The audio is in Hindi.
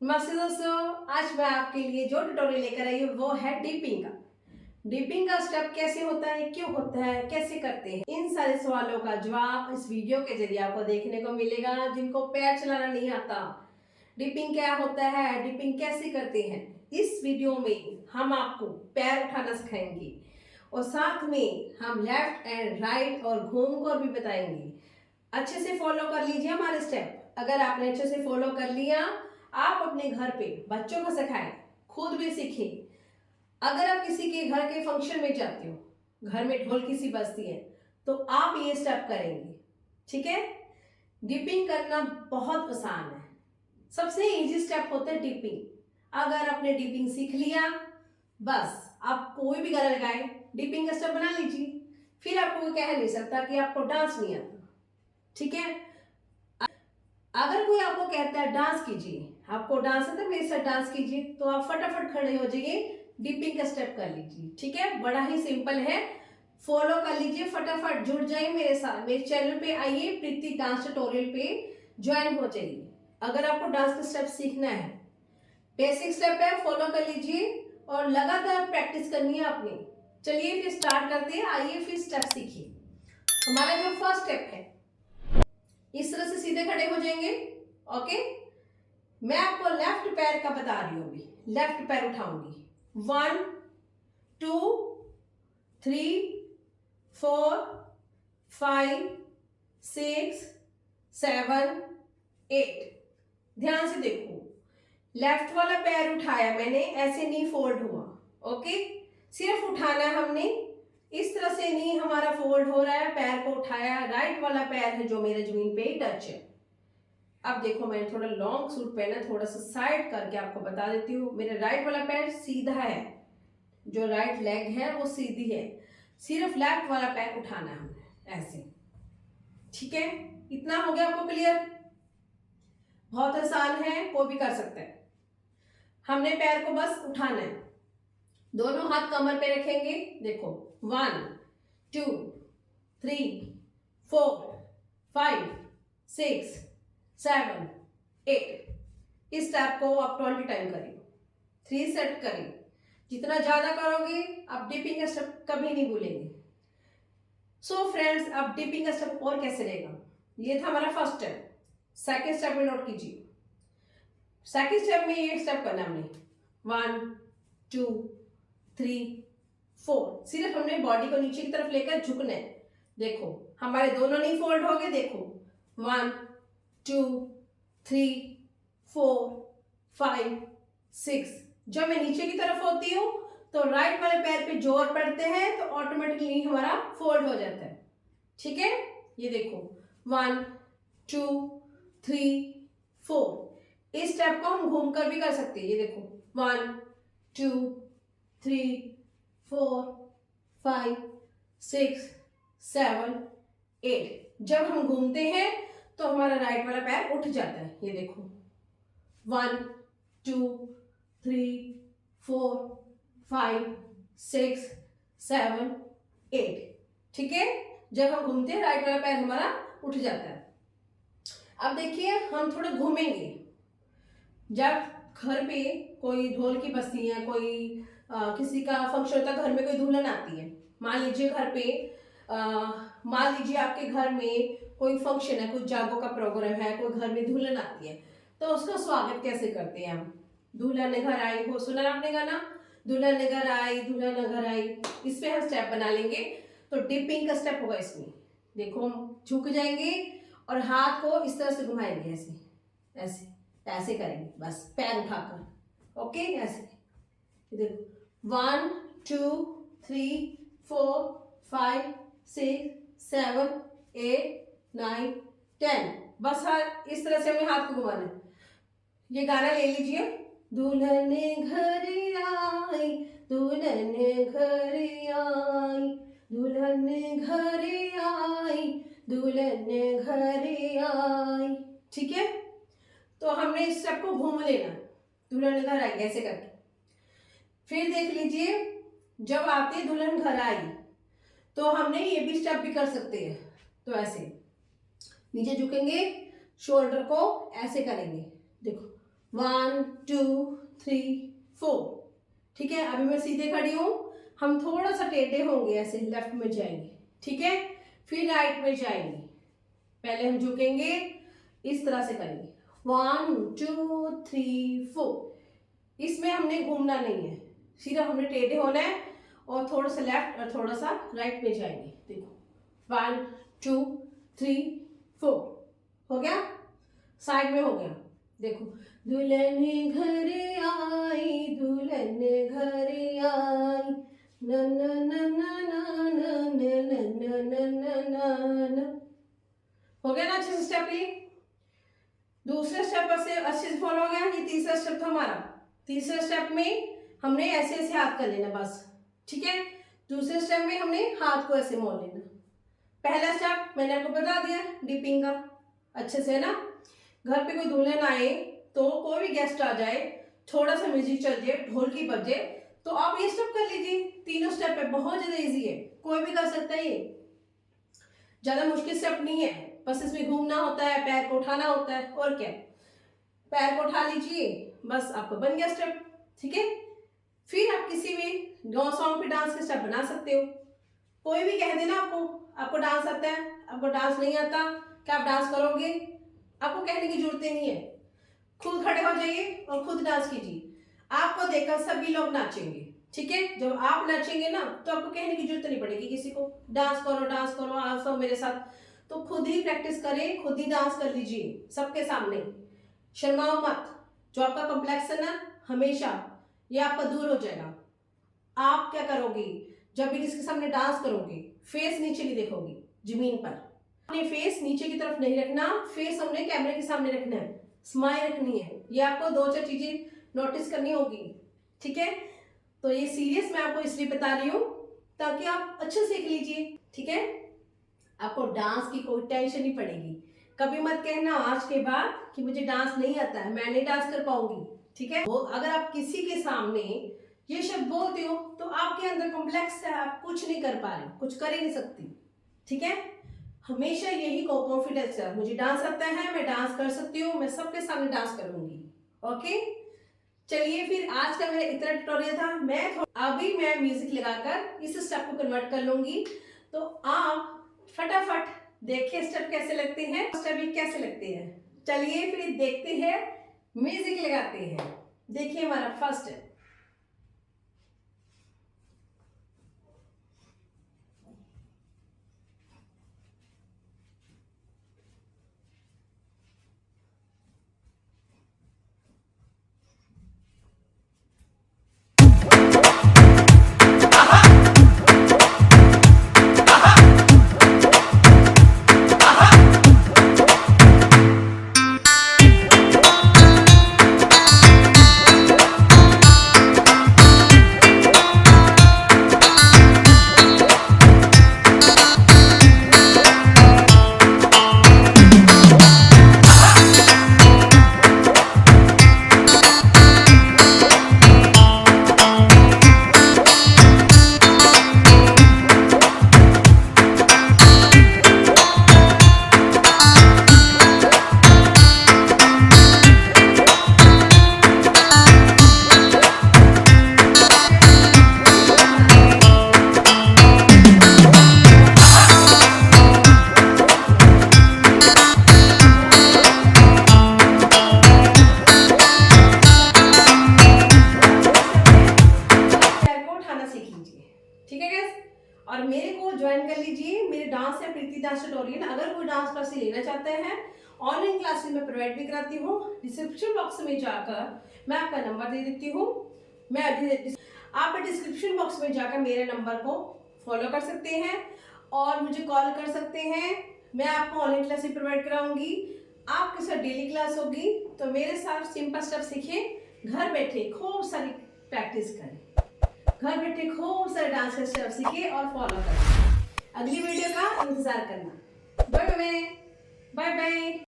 नमस्ते दोस्तों, आज मैं आपके लिए जो ट्यूटोरियल लेकर आई हूँ वो है डिपिंग का। डिपिंग का स्टेप कैसे होता है, क्यों होता है, कैसे करते हैं, इन सारे सवालों का जवाब इस वीडियो के जरिए आपको देखने को मिलेगा। जिनको पैर चलाना नहीं आता, डिपिंग क्या होता है, डिपिंग कैसे करते हैं, इस वीडियो में हम आपको पैर उठाना सिखाएंगे और साथ में हम लेफ्ट एंड राइट और घूम कर भी बताएंगे। अच्छे से फॉलो कर लीजिए हमारे स्टेप। अगर आपने अच्छे से फॉलो कर लिया, आप अपने घर पे बच्चों को सिखाएं, खुद भी सीखें। अगर आप किसी के घर के फंक्शन में जाते हो, घर में ढोल की सी बजती है, तो आप ये स्टेप करेंगे। ठीक है। डिपिंग करना बहुत आसान है, सबसे इजी स्टेप होता है डिपिंग। अगर आपने डिपिंग सीख लिया, बस आप कोई भी गाना लगाए, डिपिंग का स्टेप बना लीजिए। फिर आपको कोई कह नहीं सकता कि आपको डांस नहीं आता। ठीक है। अगर कोई आपको कहता है डांस कीजिए, आपको डांस आता है, मेरे साथ डांस कीजिए, तो आप फटाफट खड़े हो जाइए, डिपिंग का स्टेप कर लीजिए। ठीक है, बड़ा ही सिंपल है, फॉलो कर लीजिए, फटाफट जुड़ जाइए मेरे साथ। मेरे चैनल पे आइए, प्रीति डांस ट्यूटोरियल पे ज्वाइन हो जाइए। अगर आपको डांस का स्टेप सीखना है, बेसिक स्टेप है, फॉलो कर लीजिए और लगातार प्रैक्टिस करनी है आपने। चलिए फिर स्टार्ट करते हैं, आइए फिर स्टेप सीखिए। हमारा जो फर्स्ट स्टेप है, इस तरह से सीधे खड़े हो जाएंगे। ओके, मैं आपको लेफ्ट पैर का बता रही हूँ, अभी लेफ्ट पैर उठाऊंगी। 1 2 3 4 5 6 7 8। ध्यान से देखो, लेफ्ट वाला पैर उठाया मैंने, ऐसे नहीं फोल्ड हुआ। ओके, सिर्फ उठाना है हमने, इस तरह से नहीं हमारा फोल्ड हो रहा है। पैर को उठाया, राइट वाला पैर है जो मेरे जमीन पे टच है। अब देखो, मैंने थोड़ा लॉन्ग सूट पहना, थोड़ा सा साइड करके आपको बता देती हूँ। मेरा राइट वाला पैर सीधा है, जो राइट लेग है वो सीधी है, सिर्फ लेफ्ट वाला पैर उठाना है हमने, ऐसे। ठीक है, इतना हो गया आपको क्लियर? बहुत आसान है, कोई भी कर सकता है। हमने पैर को बस उठाना है, दोनों हाथ कमर पे रखेंगे। देखो, 1 2 3 4 5 6 7 8। इस स्टेप को आप 20 टाइम करिए, 3 सेट करिए। जितना ज्यादा करोगे आप डिपिंग का स्टेप कभी नहीं भूलेंगे। सो फ्रेंड्स, अब डिपिंग का स्टेप और कैसे रहेगा, ये था हमारा फर्स्ट स्टेप। सेकेंड स्टेप में नोट कीजिए। सेकेंड स्टेप में ये स्टेप करना हमने, 1 2 3 4। सिर्फ हमने बॉडी को नीचे की तरफ लेकर झुकना है। देखो, हमारे दोनों नहीं फोल्ड हो गए। देखो, 1 2 3 4 5 6। जब मैं नीचे की तरफ होती हूँ तो राइट वाले पैर पे जोर पड़ते हैं, तो ऑटोमेटिकली हमारा फोल्ड हो जाता है। ठीक है, ये देखो, 1 2 3 4। इस स्टेप को हम घूमकर भी कर सकते हैं। ये देखो, 1 2 3 4 5 6 7 8। जब हम घूमते हैं तो हमारा राइट वाला पैर उठ जाता है। ये देखो, 1 2 3 4 5 6 7 8। ठीक है, जब हम घूमते हैं राइट वाला पैर हमारा उठ जाता है। अब देखिए, हम थोड़ा घूमेंगे। जब घर पे कोई ढोल की बजती है, कोई किसी का फंक्शन होता है, घर में कोई दुल्हन आती है, मान लीजिए घर पे, मान लीजिए आपके घर में कोई फंक्शन है, कोई जागो का प्रोग्राम है, कोई घर में दुल्हन आती है, तो उसका स्वागत कैसे करते हैं हम? दुल्हन ने घर आई, वो सुना आपने गाना, दुल्हन ने घर आई, दुल्हन घर आई। इस पे हम स्टेप बना लेंगे। तो डिपिंग का स्टेप होगा इसमें। देखो, हम झुक जाएंगे और हाथ को इस तरह से घुमाएंगे, ऐसे ऐसे ऐसे करेंगे, बस पैर उठाकर। ओके, ऐसे। देखो, 1 2 3 4 5 6 7 8 9 10। बस हाथ इस तरह से हमें हाथ को घुमाना है। ये गाना ले लीजिए, दुल्हन घर आई, दुल्हन घर आई, दुल्हन घर आई, दुल्हन घर आई। ठीक है, तो हमने इस स्टेप को घूम लेना, दुल्हन घर आई ऐसे करके। फिर देख लीजिए, जब आते दुल्हन घर आई तो हमने ये भी स्टेप भी कर सकते हैं। तो ऐसे नीचे झुकेंगे, शोल्डर को ऐसे करेंगे। देखो, 1 2 3 4। ठीक है, अभी मैं सीधे खड़ी हूँ, हम थोड़ा सा टेढ़े होंगे, ऐसे लेफ्ट में जाएंगे। ठीक है, फिर राइट में जाएंगे। पहले हम झुकेंगे, इस तरह से करेंगे 1 2 3 4। इसमें हमने घूमना नहीं है, सिर्फ हमने टेढ़े होना है और थोड़ा सा लेफ्ट और थोड़ा सा राइट में जाएंगे। देखो 1 2 3 4 हो गया, साइड में हो गया। देखो दुल्हन घर आई, दुल्हन घर आई, न न न न न न न न न न न। हो गया ना अच्छे से स्टेप? ये दूसरे स्टेप से अच्छे से फॉलो हो गया। ये तीसरा स्टेप था हमारा। तीसरे स्टेप में हमने ऐसे ऐसे हाथ कर लेना बस। ठीक है, दूसरे स्टेप में हमने हाथ को ऐसे मोड़ लेना। पहला स्टेप मैंने आपको बता दिया डिपिंग का, अच्छे से ना। घर पे कोई दुल्हन आए तो कोई भी गेस्ट आ जाए, थोड़ा सा म्यूजिक चल जाए, ढोलकी बजे, तो आप ये स्टेप कर लीजिए। तीनों स्टेप है, बहुत ज्यादा इजी है, कोई भी कर सकता है। ये ज्यादा मुश्किल स्टेप नहीं है, बस इसमें घूमना होता है, पैर को उठाना होता है, और क्या। पैर को उठा लीजिए, बस आपका बन गया स्टेप। ठीक है, फिर आप किसी भी सॉन्ग पे डांस के स्टेप बना सकते हो। कोई भी कह देना आपको डांस आता है, आपको डांस नहीं आता, क्या आप डांस करोगे? आपको कहने की जरूरत नहीं है, खुद खड़े हो जाइए और खुद डांस कीजिए। आपको देखकर सभी लोग नाचेंगे। ठीक है, जब आप नाचेंगे ना तो आपको कहने की जरूरत नहीं पड़ेगी किसी को, डांस करो आप सब मेरे साथ। तो खुद ही प्रैक्टिस करें, खुद ही डांस कर लीजिए सबके सामने, शर्माओ मत। जो आपका कॉम्प्लेक्स है ना, हमेशा ये आपका दूर हो जाएगा। आप क्या करोगे, जब भी किसी के सामने डांस करोगे, फेस नीचे नहीं देखोगे जमीन पर। अपने फेस नीचे की तरफ नहीं रखना, फेस हमने कैमरे के सामने रखना है, स्माइल रखनी है। ये आपको 2-4 चीजें नोटिस करनी होगी। ठीक है, तो ये सीरियस मैं आपको इसलिए बता रही हूँ ताकि आप अच्छे सीख लीजिए। ठीक है, आपको डांस की कोई टेंशन नहीं पड़ेगी। कभी मत कहना आज के बाद कि मुझे डांस नहीं आता है, मैं नहीं डांस कर पाऊंगी। ठीक है, वो अगर आप किसी के सामने ये शब्द बोलते हो तो आपके अंदर कॉम्प्लेक्स है, आप कुछ नहीं कर पा रहे, कुछ कर ही नहीं सकती। ठीक है, हमेशा यही कॉन्फिडेंस है, मुझे डांस आता है, मैं डांस कर सकती हूँ, मैं सबके सामने डांस करूंगी। ओके, चलिए फिर आज का मेरा इतना ट्यूटोरियल था। अभी मैं म्यूजिक लगाकर इस स्टेप को कन्वर्ट कर लूंगी, तो आप फटाफट देखिए स्टेप कैसे लगते हैं, स्टेप भी कैसे लगते हैं। चलिए फिर देखते हैं, म्यूजिक लगाते हैं। देखिए हमारा फर्स्ट स्टेप। और मेरे को ज्वाइन कर लीजिए, मेरे डांस या प्रीति डांस ट्यूटोरियल। अगर कोई डांस क्लास लेना चाहते हैं, ऑनलाइन क्लासेस में प्रोवाइड भी कराती हूँ। डिस्क्रिप्शन बॉक्स में जाकर मैं आपका नंबर दे देती हूँ, आप डिस्क्रिप्शन बॉक्स में जाकर मेरे नंबर को फॉलो कर सकते हैं और मुझे कॉल कर सकते हैं। मैं आपको ऑनलाइन क्लास भी प्रोवाइड कराऊंगी, आपके साथ डेली क्लास होगी। तो मेरे साथ सिंपल स्टेप सीखिए, घर बैठे खूब सारी प्रैक्टिस करें, घर बैठे खूब सारे डांस के स्टेप सीखिए और फॉलो करें। अगली वीडियो का इंतजार करना। Bye bye.